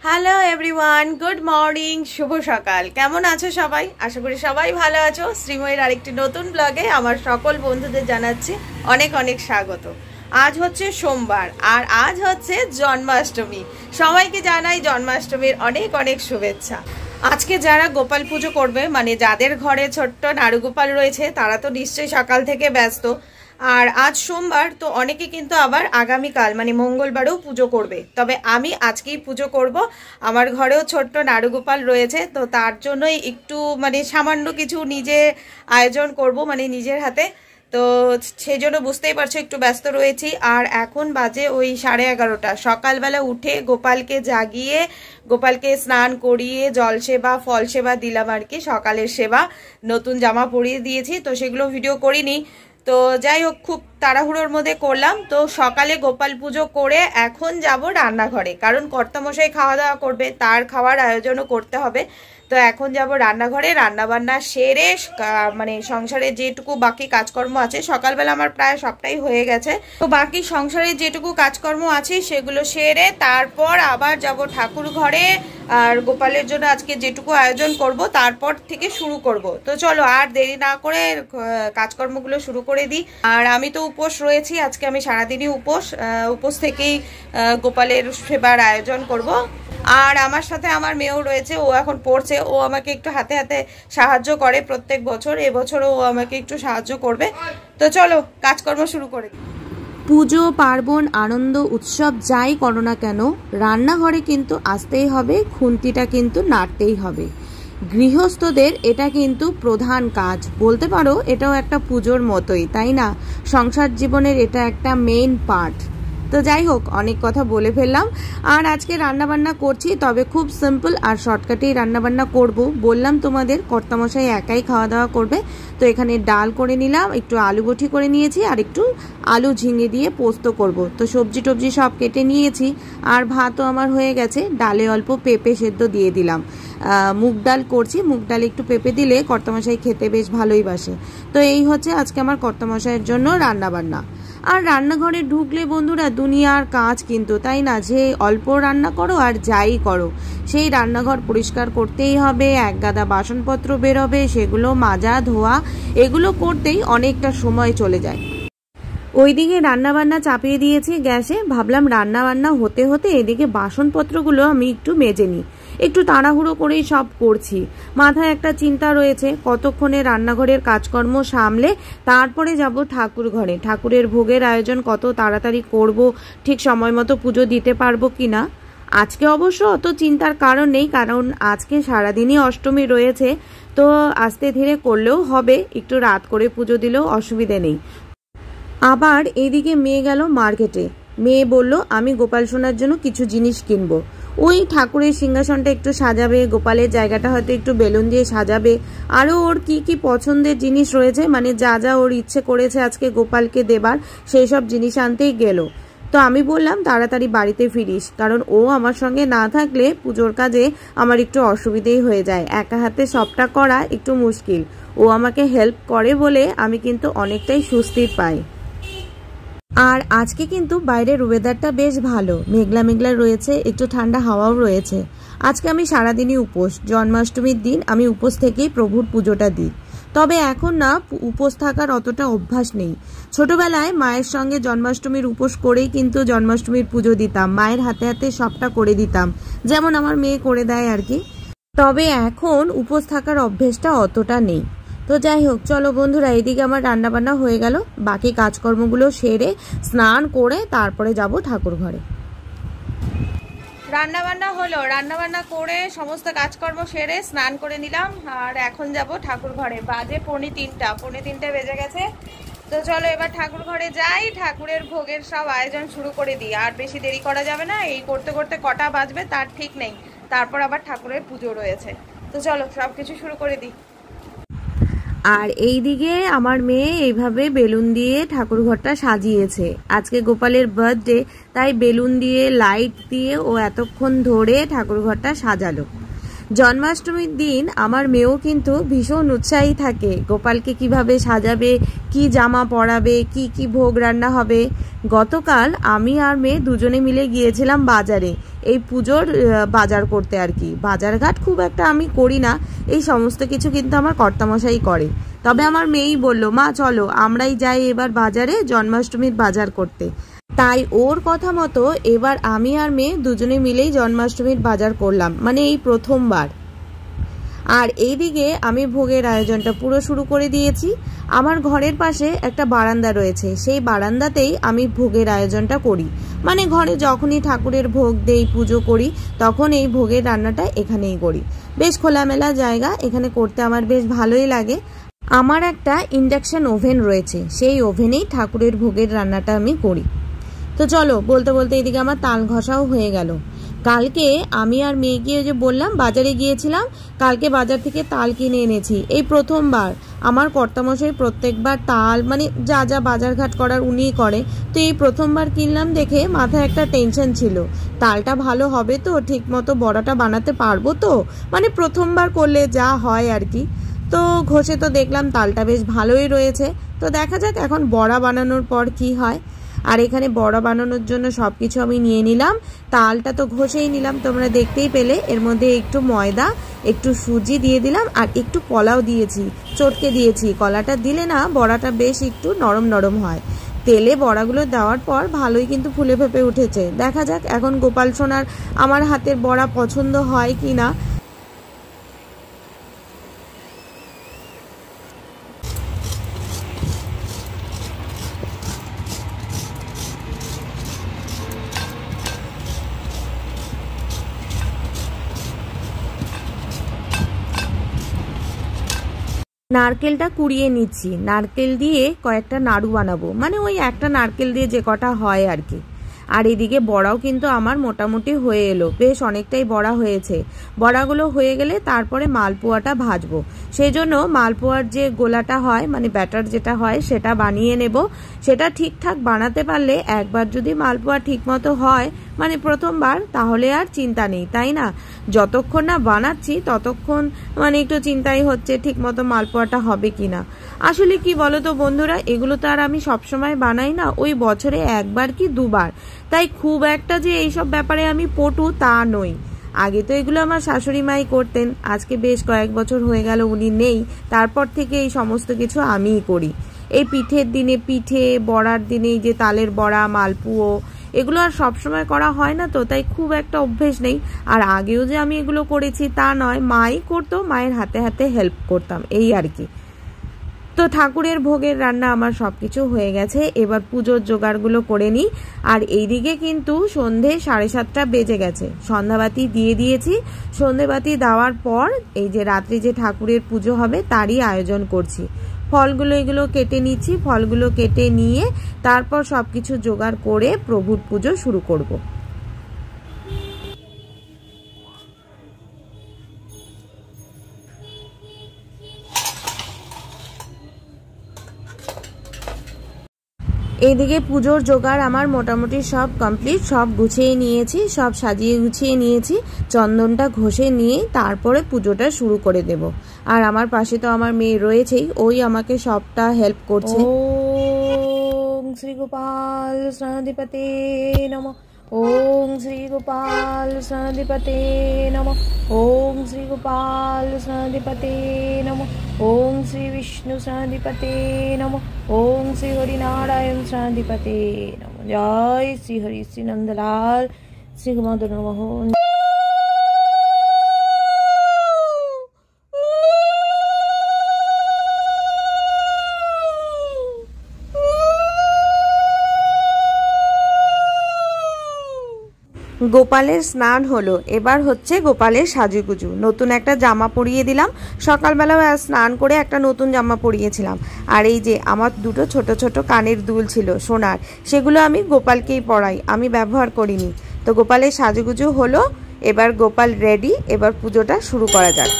Hello everyone, good morning, শুভ সকাল। কেমন আছো সবাই? আশা করি সবাই ভালো আছো। শ্রীময়ীর আরেকটি নতুন ব্লগে আমার সকল বন্ধুদের জানাচ্ছি অনেক অনেক স্বাগত। আজ হচ্ছে সোমবার আর আজ হচ্ছে জন্মাষ্টমী। সবাইকে জানাই জন্মাষ্টমীর অনেক অনেক শুভেচ্ছা। আজকে যারা গোপাল পুজো করবে, মানে যাদের ঘরে ছোট্ট নাড়ুগোপাল রয়েছে, তারা তো নিশ্চয়ই সকাল থেকে ব্যস্ত। আর আজ সোমবার, তো অনেকে কিন্তু আবার আগামীকাল মানে মঙ্গলবারেও পুজো করবে। তবে আমি আজকেই পুজো করব। আমার ঘরেও ছোট্ট নাড়ুগোপাল রয়েছে, তো তার জন্যই একটু মানে সামান্য কিছু নিজে আয়োজন করব, মানে নিজের হাতে। তো সেই জন্য বুঝতেই পারছো একটু ব্যস্ত রয়েছি। আর এখন বাজে ওই 11:30। সকালবেলা উঠে গোপালকে জাগিয়ে গোপালকে স্নান করিয়ে জল সেবা ফল সেবা দিলাম আর কি, সকালের সেবা। নতুন জামা পরিয়ে দিয়েছি, তো সেগুলো ভিডিও করিনি। তো যাই হোক, খুব তাড়াহুড়োর মধ্যে করলাম। তো সকালে গোপাল পুজো করে এখন যাব রান্নাঘরে, কারণ কর্তামশাই খাওয়া দাওয়া করবে, তার খাওয়ার আয়োজনও করতে হবে। তো এখন যাব রান্নাঘরে, রান্নাবান্না সেরে মানে সংসারে যেটুকু বাকি কাজকর্ম আছে, সকালবেলা আমার প্রায় সবটাই হয়ে গেছে। তো বাকি সংসারে যেটুকু কাজকর্ম আছে সেগুলো সেরে তারপর আবার যাব ঠাকুর ঘরে। আর গোপালের জন্য আজকে যেটুকু আয়োজন করব তারপর থেকে শুরু করব। তো চলো আর দেরি না করে কাজকর্মগুলো শুরু করে দিই। আর আমি তো উপোস রয়েছি, আজকে আমি সারাদিনই উপোস থেকেই গোপালের সেবার আয়োজন করব। আর আমার সাথে আমার মেয়েও রয়েছে, ও এখন পড়ছে, ও আমাকে একটু হাতে হাতে সাহায্য করে প্রত্যেক বছর। এবছরও ও আমাকে একটু সাহায্য করবে। তো চলো কাজকর্ম শুরু করে দিই। পুজো পার্বণ আনন্দ উৎসব যাই করো না কেন, রান্নাঘরে কিন্তু আসতেই হবে, খুন্তিটা কিন্তু নাড়তেই হবে। গৃহস্থদের এটা কিন্তু প্রধান কাজ, বলতে পারো এটাও একটা পুজোর মতোই, তাই না? সংসার জীবনের এটা একটা মেইন পার্ট। তো যাই হোক, অনেক কথা বলে ফেললাম। আর আজকে রান্নাবান্না করছি, তবে খুব সিম্পল আর শর্টকাটেই রান্নাবান্না করব। বললাম তোমাদের কর্তামশাই একাই খাওয়া দাওয়া করবে। তো এখানে ডাল করে নিলাম, একটু আলু বটি করে নিয়েছি, আর একটু আলু ঝিঙে দিয়ে পোস্ত করব। তো সবজি টবজি সব কেটে নিয়েছি, আর ভাতও আমার হয়ে গেছে। ডালে অল্প পেঁপে সেদ্ধ দিয়ে দিলাম। মুগ ডাল করছি, মুগ ডালে একটু পেঁপে দিলে কর্তামশাই খেতে বেশ ভালোই বাসে। তো এই হচ্ছে আজকে আমার কর্তামশাইয়ের জন্য রান্নাবান্না। আর রান্নাঘরে ঢুকলে বন্ধুরা দুনিয়ার কাজ কিন্তু, তাই না? যে অল্প রান্না করো আর যাই করো, সেই রান্নাঘর পরিষ্কার করতেই হবে। এক গাদা বাসনপত্র বেরোবে, সেগুলো মাজা ধোয়া, এগুলো করতেই অনেকটা সময় চলে যায়। ওইদিকে রান্নাবান্না চাপিয়ে দিয়েছি গ্যাসে, ভাবলাম রান্নাবান্না হতে হতে এদিকে বাসনপত্রগুলো আমি একটু মেজে নিই। একটু তাড়াহুড়ো করেই সব করছি, মাথায় একটা চিন্তা রয়েছে কতক্ষণে রান্নাঘরের কাজকর্ম সামলে তারপরে যাব ঠাকুর ঘরে। ঠাকুরের ভোগের আয়োজন কত তাড়াতাড়ি করব, ঠিক সময় মতো পুজো দিতে পারবো কিনা। আজকে অবশ্য অত চিন্তার কারণ নেই, কারণ আজকে সারাদিনই অষ্টমী রয়েছে। তো আস্তে ধীরে করলেও হবে, একটু রাত করে পুজো দিলেও অসুবিধে নেই। আবার এদিকে মেয়ে গেল মার্কেটে। মেয়ে বলল আমি গোপাল সোনার জন্য কিছু জিনিস কিনবো। ওই ঠাকুরের সিংহাসনটা একটু সাজাবে, গোপালের জায়গাটা হয়তো একটু বেলুন দিয়ে সাজাবে, আরও ওর কি কি পছন্দের জিনিস রয়েছে, মানে যা যা ওর ইচ্ছে করেছে আজকে গোপালকে দেবার, সেই সব জিনিস আনতেই গেল। তো আমি বললাম তাড়াতাড়ি বাড়িতে ফিরিস, কারণ ও আমার সঙ্গে না থাকলে পুজোর কাজে আমার একটু অসুবিধেই হয়ে যায়, একা হাতে সবটা করা একটু মুশকিল। ও আমাকে হেল্প করে বলে আমি কিন্তু অনেকটাই স্বস্তি পাই। আর আজকে কিন্তু বাইরের ওয়েদারটা বেশ ভালো, মেঘলা মেঘলা রয়েছে, একটু ঠান্ডা হাওয়াও রয়েছে। আজকে আমি সারাদিনই উপোস, জন্মাষ্টমীর দিন আমি উপোস থেকেই প্রভুর পুজোটা দিই। তবে এখন না উপোস থাকার অতটা অভ্যাস নেই। ছোটবেলায় মায়ের সঙ্গে জন্মাষ্টমীর উপোস করেই কিন্তু জন্মাষ্টমীর পুজো দিতাম, মায়ের হাতে হাতে সবটা করে দিতাম, যেমন আমার মেয়ে করে দেয় আর কি। তবে এখন উপোস থাকার অভ্যেসটা অতটা নেই। তো যাই হোক, চলো বন্ধুরা, এদিকে আমার রান্নাবান্না হয়ে গেল, বাকি কাজকর্মগুলো সেরে স্নান করে তারপরে যাব ঠাকুর ঘরে। রান্নাবান্না হলো, রান্নাবান্না করে সমস্ত কাজকর্ম সেরে স্নান করে নিলাম, আর এখন যাব ঠাকুর ঘরে। বাজে 3:45 বেজে গেছে। তো চলো এবার ঠাকুর ঘরে যাই, ঠাকুরের ভোগের সব আয়োজন শুরু করে দিই। আর বেশি দেরি করা যাবে না, এই করতে করতে কটা বাজবে তার ঠিক নেই, তারপর আবার ঠাকুরের পুজো রয়েছে। তো চলো সব কিছু শুরু করে দিই। আর এইদিকে আমার মেয়ে এইভাবে বেলুন দিয়ে ঠাকুর ঘরটা সাজিয়েছে। আজকে গোপালের বার্থডে, তাই বেলুন দিয়ে লাইট দিয়ে ও এতক্ষণ ধরে ঠাকুর ঘরটা সাজালো। জন্মাষ্টমীর দিন আমার মেয়েও কিন্তু ভীষণ উৎসাহী থাকে, গোপালকে কিভাবে সাজাবে, কি জামা পরাবে, কি ভোগ রান্না হবে। গতকাল আমি আর মেয়ে দুজনে মিলে গিয়েছিলাম বাজারে, এই পুজোর বাজার করতে আর কি। বাজারঘাট খুব একটা আমি করি না, এই সমস্ত কিছু কিন্তু আমার কর্তামশাই করে। তবে আমার মেয়েই বলল, মা চলো আমরাই যাই এবার বাজারে জন্মাষ্টমীর বাজার করতে। তাই ওর কথা মতো এবার আমি আর মেয়ে দুজনে মিলেই জন্মাষ্টমীর বাজার করলাম, মানে এই প্রথমবার। আর এইদিকে আমি ভোগের আয়োজনটা পুরো শুরু করে দিয়েছি। আমার ঘরের পাশে একটা বারান্দা রয়েছে, সেই বারান্দাতেই আমি ভোগের আয়োজনটা করি। মানে ঘরে যখনই ঠাকুরের ভোগ দেই, পুজো করি, তখন এই ভোগের রান্নাটা এখানেই করি। বেশ খোলামেলা জায়গা, এখানে করতে আমার বেশ ভালোই লাগে। আমার একটা ইন্ডাকশন ওভেন রয়েছে, সেই ওভেনেই ঠাকুরের ভোগের রান্নাটা আমি করি। তো চলো, বলতে বলতে এদিকে আমার তাল ঘষাও হয়ে গেল। কালকে আমি আর মেয়ে গিয়ে যে বললাম বাজারে গিয়েছিলাম, কালকে বাজার থেকে তাল কিনে এনেছি। এই প্রথমবার আমার কর্তামশাই প্রত্যেকবার তাল মানে যা যা বাজারঘাট করার উনিই করে, তো এই প্রথমবার কিনলাম দেখে মাথায় একটা টেনশন ছিল, তালটা ভালো হবে তো, ঠিক মতো বড়াটা বানাতে পারবো তো, মানে প্রথমবার করলে যা হয় আর কি। তো ঘষে তো দেখলাম তালটা বেশ ভালোই রয়েছে। তো দেখা যাক এখন বড়া বানানোর পর কি হয়। আর এখানে বড়া বানানোর জন্য সব কিছু আমি নিয়ে নিলাম। তালটা তো ঘষেই নিলাম, তোমরা দেখতেই পেলে। এর মধ্যে একটু ময়দা, একটু সুজি দিয়ে দিলাম, আর একটু কলাও দিয়েছি, চটকে দিয়েছি। কলাটা দিলে না বড়াটা বেশ একটু নরম নরম হয়। তেলে বড়াগুলো দেওয়ার পর ভালোই কিন্তু ফুলে ফেপে উঠেছে। দেখা যাক এখন গোপাল সোনার আমার হাতের বড়া পছন্দ হয় কি না। নারকেলটা কুড়িয়ে নিচ্ছি, নারকেল দিয়ে কয়েকটা নাড়ু বানাবো, মানে ওই একটা নারকেল দিয়ে যে কটা হয় আর কি। আর এদিকে বড়াও কিন্তু আমার মোটামুটি হয়ে এলো, বেশ অনেকটাই বড়া হয়েছে। বড়াগুলো হয়ে গেলে তারপরে মালপোয়াটা ভাজবো। সেই জন্য মালপোয়ার যে গোলাটা হয়, মানে ব্যাটার যেটা হয়, সেটা বানিয়ে নেব। সেটা ঠিকঠাক বানাতে পারলে, একবার যদি মালপোয়া ঠিক মতো হয়, মানে প্রথমবার, তাহলে আর চিন্তা নেই, তাই না? যতক্ষণ না বানাচ্ছি ততক্ষণ মানে একটু চিন্তাই হচ্ছে ঠিক মতো মালপোয়াটা হবে কিনা। আসলে কি বলতো বন্ধুরা, এগুলো তো আর আমি সবসময় বানাই না, ওই বছরে একবার কি দুবার। তাই খুব একটা যে এইসব ব্যাপারে আমি পটু তা নই। আগে তো এগুলো আমার শাশুড়ি মাই করতেন, আজকে বেশ কয়েক বছর হয়ে গেল উনি নেই, তারপর থেকে এই সমস্ত কিছু আমিই করি। এই পিঠের দিনে পিঠে, বড়ার দিনে এই যে তালের বড়া, মালপুয়ো, এগুলো আর সবসময় করা হয় না, তো তাই খুব একটা অভ্যেস নেই। আর আগেও যে আমি এগুলো করেছি তা নয়, মাই করতো, মায়ের হাতে হাতে হেল্প করতাম, এই আর কি। তো ঠাকুরের ভোগের রান্না আমার সবকিছু হয়ে গেছে, এবার পুজোর জোগাড়গুলো করে নিই। আর এইদিকে কিন্তু সন্ধে 7:30 বেজে গেছে, সন্ধ্যাবাতি দিয়ে দিয়েছি। সন্ধেবাতি দেওয়ার পর এই যে রাত্রি যে ঠাকুরের পুজো হবে তারই আয়োজন করছি। ফলগুলো এগুলো কেটে নিচ্ছি, ফলগুলো কেটে নিয়ে তারপর সবকিছু জোগাড় করে প্রভুর পুজো শুরু করব। এইদিকে পুজোর জোগাড় আমার মোটামুটি সব কমপ্লিট, সব গুছিয়ে নিয়েছি, সব সাজিয়ে গুছিয়ে নিয়েছি। চন্দনটা ঘষে নিয়ে তারপরে পুজোটা শুরু করে দেব। আর আমার পাশে তো আমার মেয়ে রয়েছেই, ওই আমাকে সবটা হেল্প করছে। ওম শ্রী গোপাল স্নাধিপতে নমঃ। ওম শ্রী গোপাল স্নাধিপতে নমঃ। ওম শ্রী গোপাল স্নাধিপতে নমঃ। ওম শ্রী বিষ্ণু স্নাধিপতে নমঃ। ওম শ্রী হরিনারায়ণ স্নাধিপতে নমঃ। জয় শ্রী হরি শ্রী নন্দলাল শ্রী গোমাধব নমঃ। গোপালের স্নান হলো, এবার হচ্ছে গোপালের সাজুগুজু। নতুন একটা জামা পরিয়ে দিলাম, সকালবেলা স্নান করে একটা নতুন জামা পরিয়েছিলাম। আর এই যে আমার দুটো ছোট ছোট কানের দুল ছিল সোনার, সেগুলো আমি গোপালকেই পরাই, আমি ব্যবহার করিনি। তো গোপালের সাজুগুজু হলো, এবার গোপাল রেডি, এবার পুজোটা শুরু করা যাক।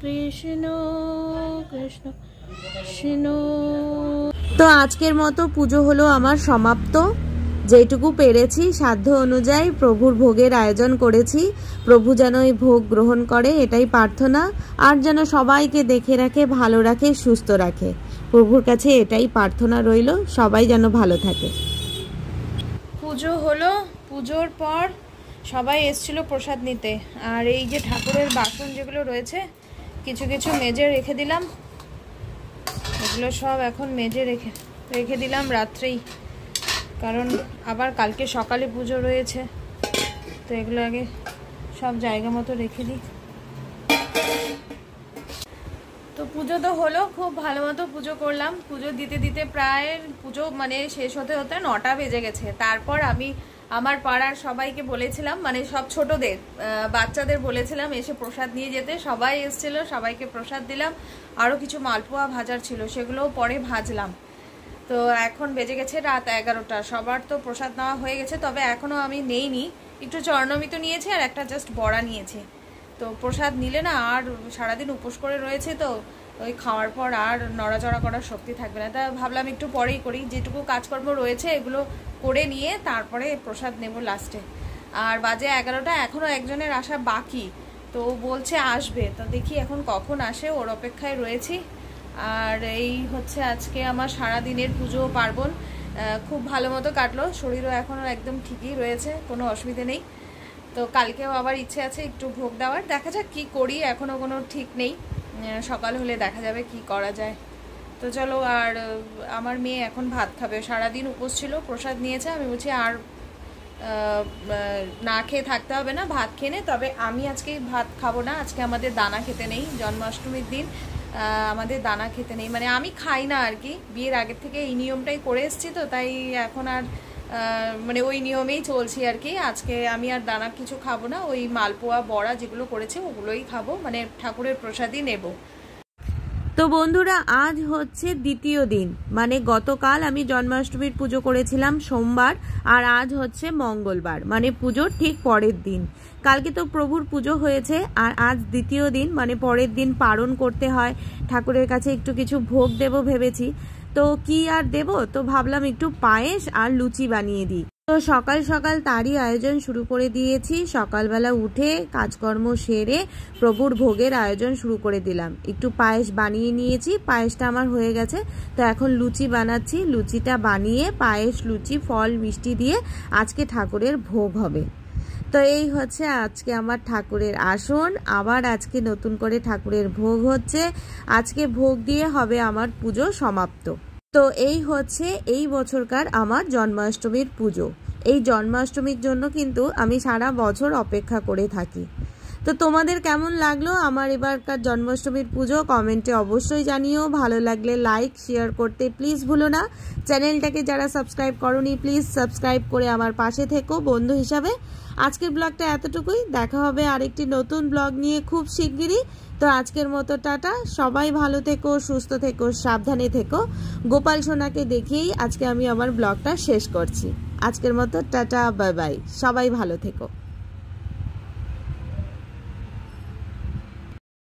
কৃষ্ণ কৃষ্ণ কৃষ্ণ। তো আজকের মতো পুজো হলো আমার সমাপ্ত। যেটুকু পেরেছি সাধ্য অনুযায়ী প্রভুর ভোগের আয়োজন করেছি। প্রভু যেন এই ভোগ গ্রহণ করে এটাই প্রার্থনা, আর যেন সবাইকে দেখে রাখে, ভালো রাখে, সুস্থ রাখে। প্রভুর কাছে এটাই প্রার্থনা রইল, সবাই যেন ভালো থাকে। পুজো হলো, পুজোর পর সবাই এসেছিল প্রসাদ নিতে। আর এই যে ঠাকুরের বাসন যেগুলো রয়েছে কিছু কিছু মেজে রেখে দিলাম, এগুলো সব এখন মেজে রেখে দিলাম রাত্রেই, কারণ আবার কালকে সকালে পুজো রয়েছে। তো এগুলো আগে সব জায়গা মতো রেখে দিই। তো পুজো তো হলো, খুব ভালো মতো পুজো করলাম। পুজো দিতে দিতে প্রায় পুজো মানে শেষ হতে হতে 9টা বেজে গেছে। তারপর আমি আমার পাড়ার সবাইকে বলেছিলাম, মানে সব ছোটদের বাচ্চাদের বলেছিলাম এসে প্রসাদ নিয়ে যেতে। সবাই এসেছিল, সবাইকে প্রসাদ দিলাম। আরও কিছু মালপোয়া ভাজার ছিল, সেগুলোও পরে ভাজলাম। তো এখন বেজে গেছে রাত 11টা। সবার তো প্রসাদ নেওয়া হয়ে গেছে, তবে এখনও আমি নেইনি। একটু চরণমিত নিয়েছি আর একটা জাস্ট বড়া নিয়েছি। তো প্রসাদ নিলে না আর সারাদিন উপোস করে রয়েছে, তো ওই খাওয়ার পর আর নড়াচড়া করার শক্তি থাকবে না। তা ভাবলাম একটু পরেই করি, যেটুকু কাজকর্ম রয়েছে এগুলো করে নিয়ে তারপরে প্রসাদ নেব লাস্টে। আর বাজে 11টা, এখনও একজনের আসা বাকি। তো বলছে আসবে, তো দেখি এখন কখন আসে, ওর অপেক্ষায় রয়েছি। আর এই হচ্ছে আজকে আমার সারাদিনের পুজো পার্বণ। খুব ভালো মতো কাটলো, শরীরও এখনও একদম ঠিকই রয়েছে, কোনো অসুবিধে নেই। তো কালকেও আবার ইচ্ছে আছে একটু ভোগ দেওয়ার, দেখা যাক কী করি, এখনও কোনো ঠিক নেই। সকাল হলে দেখা যাবে কি করা যায়। তো চলো, আর আমার মেয়ে এখন ভাত খাবে, সারাদিন উপোস ছিল, প্রসাদ নিয়েছে। আমি বলছি আর না খেয়ে থাকতে হবে না, ভাত খেয়ে নে। তবে আমি আজকে ভাত খাবো না, আজকে আমাদের দানা খেতে নেই, জন্মাষ্টমীর দিন আমাদের দানা খেতে নেই। মানে আমি খাই না আর কি, বিয়ের আগের থেকে এই নিয়মটাই করে এসেছি, তো তাই এখন আর মানে ওই নিয়মেই চলছি আর কি। আজকে আমি আর দানা কিছু খাবো না, ওই মালপোয়া বড়া যেগুলো করেছে ওগুলোই খাবো, মানে ঠাকুরের প্রসাদই নেব। তো বন্ধুরা, আজ হচ্ছে দ্বিতীয় দিন, মানে গতকাল আমি জন্মাষ্টমীর পুজো করেছিলাম সোমবার, আর আজ হচ্ছে মঙ্গলবার, মানে পুজোর ঠিক পরের দিন। কালকে তো প্রভুর পুজো হয়েছে, আর আজ দ্বিতীয় দিন, মানে পরের দিন পারণ করতে হয়। ঠাকুরের কাছে একটু কিছু ভোগ দেব ভেবেছি, তো কি আর দেব, তো ভাবলাম একটু পায়েস আর লুচি বানিয়ে দিই। তো সকাল সকাল তারই আয়োজন শুরু করে দিয়েছি। সকালবেলা উঠে কাজকর্ম সেরে প্রভুর ভোগের আয়োজন শুরু করে দিলাম। একটু পায়েস বানিয়ে নিয়েছি, পায়েসটা আমার হয়ে গেছে। তো এখন লুচি বানাচ্ছি, লুচিটা বানিয়ে পায়েস, লুচি, ফল, মিষ্টি দিয়ে আজকে ঠাকুরের ভোগ হবে। তো এই হচ্ছে আজকে আমার ঠাকুরের আসন। আবার আজকে নতুন করে ঠাকুরের ভোগ হচ্ছে, আজকে ভোগ দিয়ে হবে আমার পুজো সমাপ্ত। তো এই হচ্ছে এই বছরকার আমার জন্মাষ্টমীর পুজো। এই জন্মাষ্টমীর জন্য কিন্তু আমি সারা বছর অপেক্ষা করে থাকি। তো তোমাদের কেমন লাগলো আমার এবারকার জন্মাষ্টমীর পুজো কমেন্টে অবশ্যই জানিও। ভালো লাগলে লাইক শেয়ার করতে প্লিজ ভুলো না। চ্যানেলটাকে যারা সাবস্ক্রাইব করোনি প্লিজ সাবস্ক্রাইব করে আমার পাশে থেকো বন্ধু হিসাবে। আজকের ব্লগটা এতটুকুই, দেখা হবে আরেকটি নতুন ব্লগ নিয়ে খুব শিগগিরই। তো আজকের মতো টাটা, সবাই ভালো থেকো, সুস্থ থেকো, সাবধানে থেকো। গোপাল সোনাকে দেখেই আজকে আমি আমার ব্লগটা শেষ করছি। আজকের মতো টাটা, বাই বাই, সবাই ভালো থেকো।